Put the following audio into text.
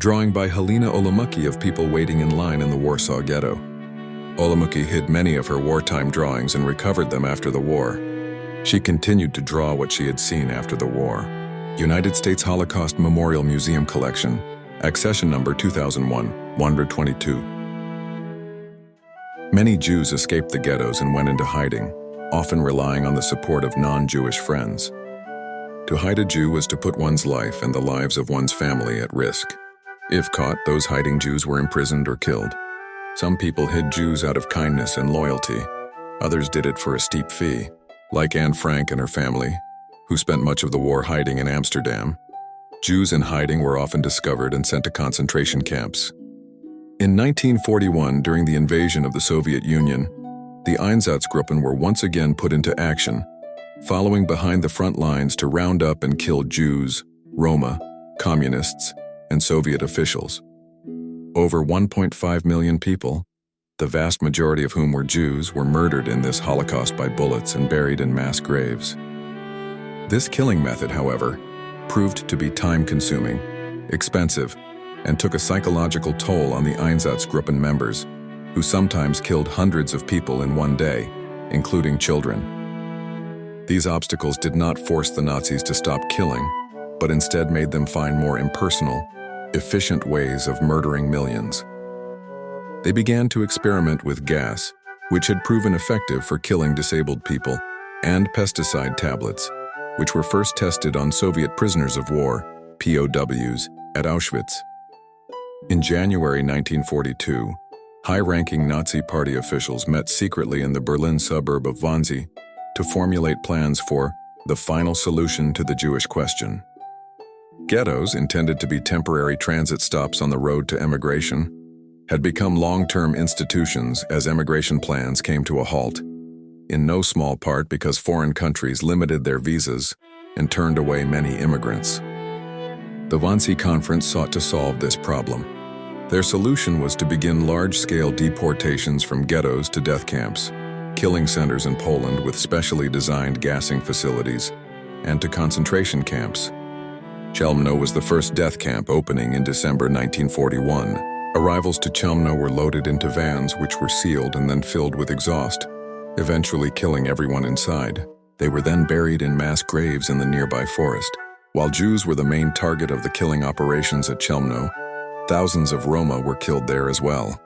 drawing by Halina Olomuki of people waiting in line in the Warsaw Ghetto. Olomuki hid many of her wartime drawings and recovered them after the war. She continued to draw what she had seen after the war. United States Holocaust Memorial Museum Collection, accession number 2001-122. Many Jews escaped the ghettos and went into hiding, often relying on the support of non-Jewish friends. To hide a Jew was to put one's life and the lives of one's family at risk. If caught, those hiding Jews were imprisoned or killed. Some people hid Jews out of kindness and loyalty. Others did it for a steep fee, like Anne Frank and her family, who spent much of the war hiding in Amsterdam. Jews in hiding were often discovered and sent to concentration camps. In 1941, during the invasion of the Soviet Union, the Einsatzgruppen were once again put into action, following behind the front lines to round up and kill Jews, Roma, communists, and Soviet officials. Over 1.5 million people, the vast majority of whom were Jews, were murdered in this Holocaust by bullets and buried in mass graves. This killing method, however, proved to be time-consuming, expensive, and took a psychological toll on the Einsatzgruppen members, who sometimes killed hundreds of people in one day, including children. These obstacles did not force the Nazis to stop killing, but instead made them find more impersonal, efficient ways of murdering millions. They began to experiment with gas, which had proven effective for killing disabled people, and pesticide tablets, which were first tested on Soviet prisoners of war, POWs, at Auschwitz. In January 1942, high-ranking Nazi Party officials met secretly in the Berlin suburb of Wannsee to formulate plans for the final solution to the Jewish question. Ghettos, intended to be temporary transit stops on the road to emigration, had become long-term institutions as emigration plans came to a halt, in no small part because foreign countries limited their visas and turned away many immigrants. The Wannsee Conference sought to solve this problem. Their solution was to begin large-scale deportations from ghettos to death camps, killing centers in Poland with specially designed gassing facilities, and to concentration camps. Chelmno was the first death camp opening in December 1941. Arrivals to Chelmno were loaded into vans which were sealed and then filled with exhaust, eventually killing everyone inside. They were then buried in mass graves in the nearby forest. While Jews were the main target of the killing operations at Chelmno, thousands of Roma were killed there as well.